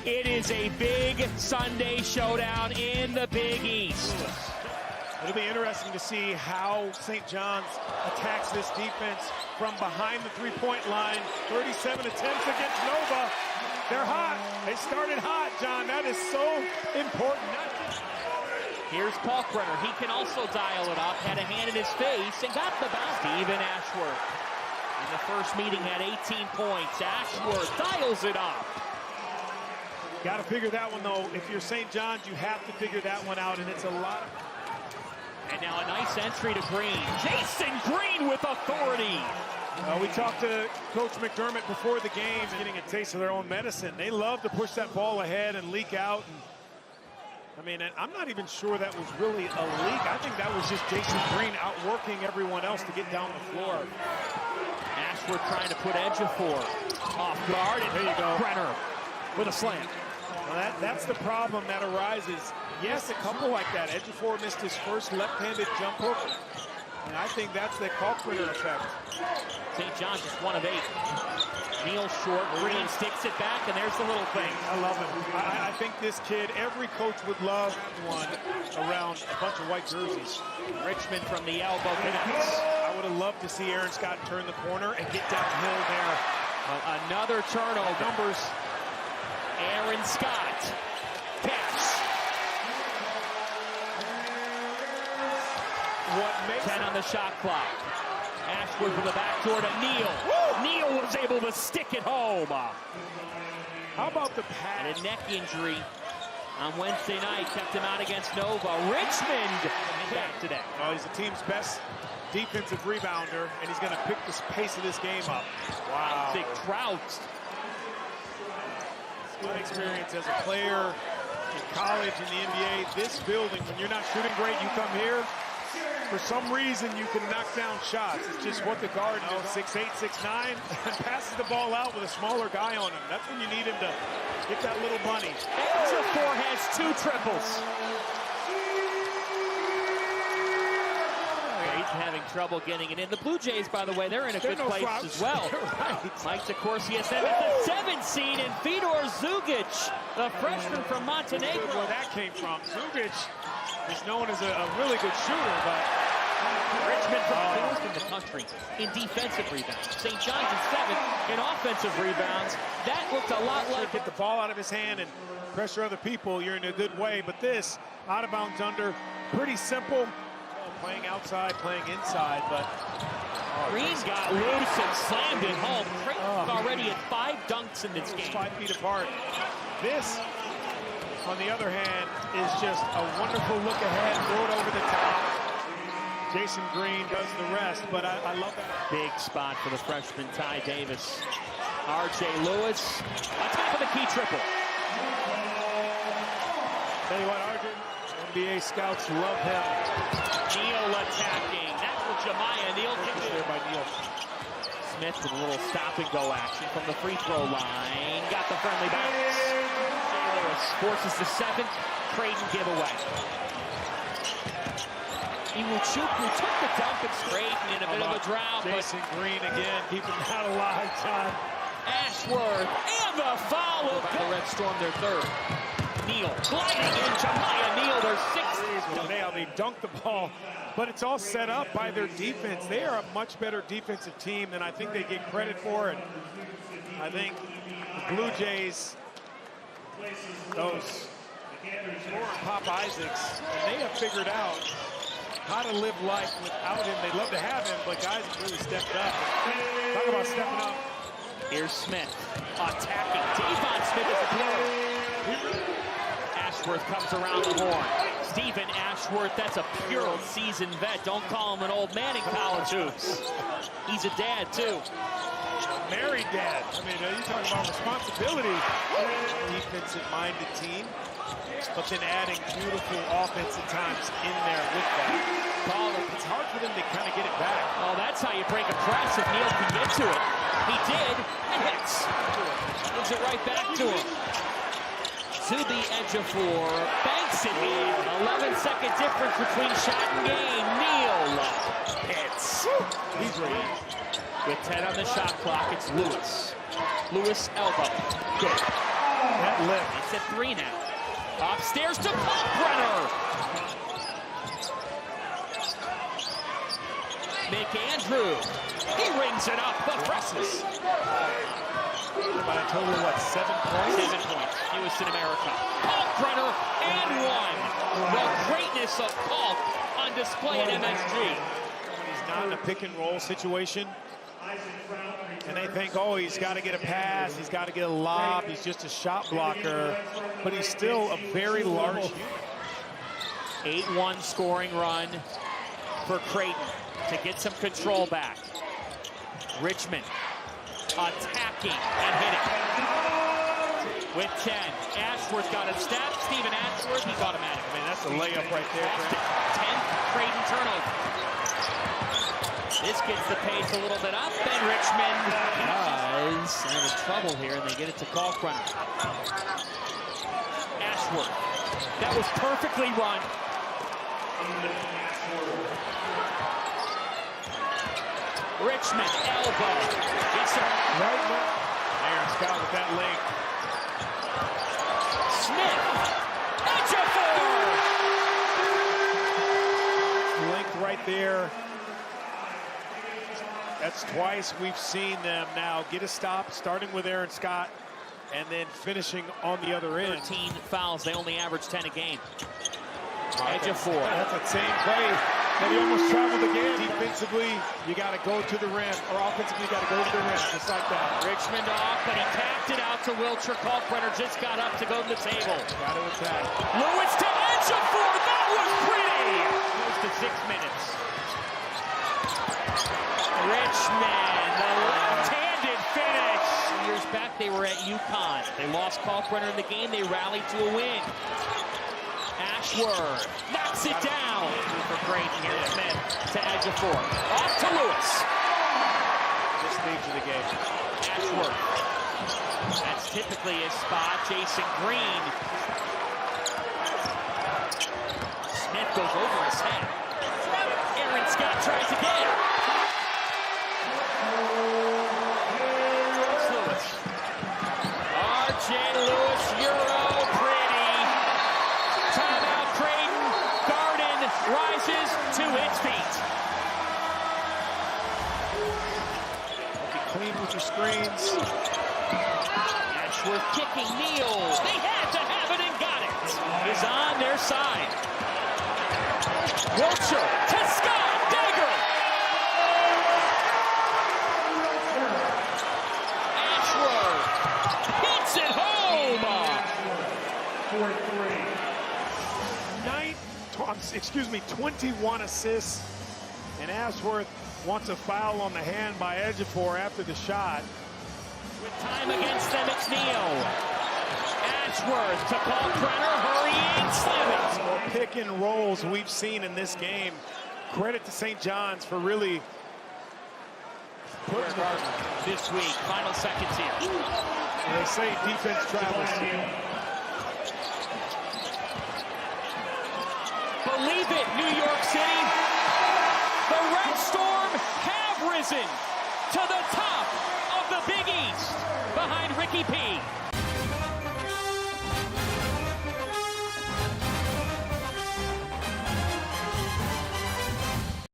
It is a big Sunday showdown in the Big East. It'll be interesting to see how St. John's attacks this defense from behind the three-point line. 37 attempts against Nova. They're hot. They started hot, John. That is so important. Here's Paul Brenner. He can also dial it up. Had a hand in his face and got the bounce. Steven Ashworth in the first meeting had 18 points. Ashworth dials it up. Got to figure that one, though. If you're St. John's, you have to figure that one out, and it's a lot. And now a nice entry to Green. Jason Green with authority. We talked to Coach McDermott before the game, getting a taste of their own medicine. They love to push that ball ahead and leak out. And, I mean, I'm not even sure that was really a leak. I think that was just Jason Green outworking everyone else to get down the floor. Ashworth trying to put Ejiofor off guard. And there you go. Brenner with a slam. Well, that's the problem that arises. Yes, a couple like that. Ejiofor missed his first left-handed jump hook. And I think that's the Kalkbrenner effect. St. John's just 1 of 8. Neal short, Green sticks it back, and there's the little thing. I love it. I think this kid, every coach would love one around a bunch of white jerseys. Richmond from the elbow connects. I would have loved to see Aaron Scott turn the corner and get downhill there. Another turnover. Numbers. Aaron Scott. Catch. What makes 10 on the shot clock. Ashworth with the back door to Neal. Woo! Neal was able to stick it home. How about the pass? And a neck injury on Wednesday night kept him out against Nova. Richmond back today. Well, he's the team's best defensive rebounder, and he's going to pick the pace of this game up. Wow. Big Trout. Good experience as a player in college, in the NBA. This building, when you're not shooting great, you come here. For some reason, you can knock down shots. It's just what the guard knows. 6'8", 6'9", and passes the ball out with a smaller guy on him. That's when you need him to get that little bunny. Ejiofor has 2 triples. Creighton having trouble getting it in. The Blue Jays, by the way, they're in a good place as well. Right. Mike Sikorsky them at the 7th seed, and Fedor Zugic, the freshman from Montenegro. Where that came from. Zugic is known as a really good shooter, but Richmond from 4th in the country in defensive rebounds. St. John's in 7th in offensive rebounds. That looked a lot like get the ball out of his hand and pressure other people. You're in a good way, but this out of bounds under, pretty simple. Playing outside, playing inside, but Green got loose and slammed it home. Creighton's already at 5 dunks in this game. 5 feet apart. This, on the other hand, is just a wonderful look ahead, throw it over the top. Jason Green does the rest, but I love that. Big spot for the freshman Ty Davis. R.J. Lewis on top of the key triple. Tell you what, R.J., NBA scouts love him. Neal attacking. That's what Jemiah Neal can do. There by Neal. Smith with a little stop-and-go action from the free throw line. Got the friendly bounce. Lewis forces the 7th Creighton giveaway. Iwuchukwu took the dump at Creighton in a bit of a drought. Jason Green again, keeping that alive, John. Ashworth and the foul. The Red Storm their 3rd. Neal gliding in. Jemiah Neal, their 6th. They dunk the ball, but it's all set up by their defense. They are a much better defensive team than I think they get credit for. And I think the Blue Jays, those Pop Isaacs, and they have figured out how to live life without him. They'd love to have him, but guys have really stepped up. Talk about stepping up. Here's Smith attacking. Devon Smith is the player. Ashworth comes around the horn. Stephen Ashworth, that's a pure seasoned vet. Don't call him an old man in college hoops. He's a dad, too. Married dad. I mean, you're talking about responsibility. Defensive-minded team, but then adding beautiful offense at times in there with that. It's hard for them to kind of get it back. Oh, that's how you break a press if Neal can get to it. He did, and hits. Gives it right back to him. To the Ejiofor, banks it in. 11-second difference between shot and game. Neal hits. He's ready. With 10 on the shot clock, it's Lewis. Lewis elbow. Good. That lift. It's at 3 now. Upstairs to Kalkbrenner. McAndrew. He rings it up, but presses. By a total of what, 7 points? 7 points, fewest in America. Kalkbrenner and 1. The greatness of Kalk on display at MSG. When he's not in a pick and roll situation, and they think, oh, he's got to get a pass, he's got to get a lob, he's just a shot blocker, but he's still a very large unit. 8-1 scoring run for Creighton to get some control back. Richmond attacking and hitting. With 10, Ashworth got a step. Stephen Ashworth, he's automatic. I mean, that's a layup right there. 10th Creighton turnover. This gets the pace a little bit up, and Richmond is in trouble here, and they get it to Kalkbrenner. Ashworth, that was perfectly run. Richmond, elbow. Yes, sir. Right now. Aaron Scott with that link. Smith, Ejiofor. Link right there. That's twice we've seen them now get a stop, starting with Aaron Scott, and then finishing on the other end. 13 fouls. They only average 10 a game. Ejiofor. That's the same play that he almost traveled again. Defensively, you got to go to the rim, or offensively, you got to go to the rim, just like that. Richmond off, but he tapped it out to Wiltshire. Kalkbrenner just got up to go to the table. Got to attack. Lewis to Ejiofor. That was pretty. Close to 6 minutes. Richmond, the left-handed finish. Years back, they were at UConn. They lost Kalkbrenner in the game. They rallied to a win. Ashworth knocks it down for Creighton here. Smith to Ejiofor. Off to Lewis. This stage of the game. Ashworth. That's typically his spot. Jason Green. Smith goes over his head. Aaron Scott tries again. Lewis. R.J. Lewis, Euro, pretty. Timeout, Creighton. Garden rises to its feet. Be clean with your screens. Ashworth kicking, Neal. They had to have it and got it. Is on their side. Wiltshire to Scott. Dagger. Ashworth hits it home. 21 assists, and Ashworth wants a foul on the hand by Ejiofor after the shot. With time against them, it's Neal. Ashworth to Kalkbrenner, hurrying, slamming. More pick and rolls we've seen in this game. Credit to St. John's for really putting This week, final seconds here. They say defense travels. Believe it, New York City. The Red Storm have risen to the top of the Big East behind Ricky P.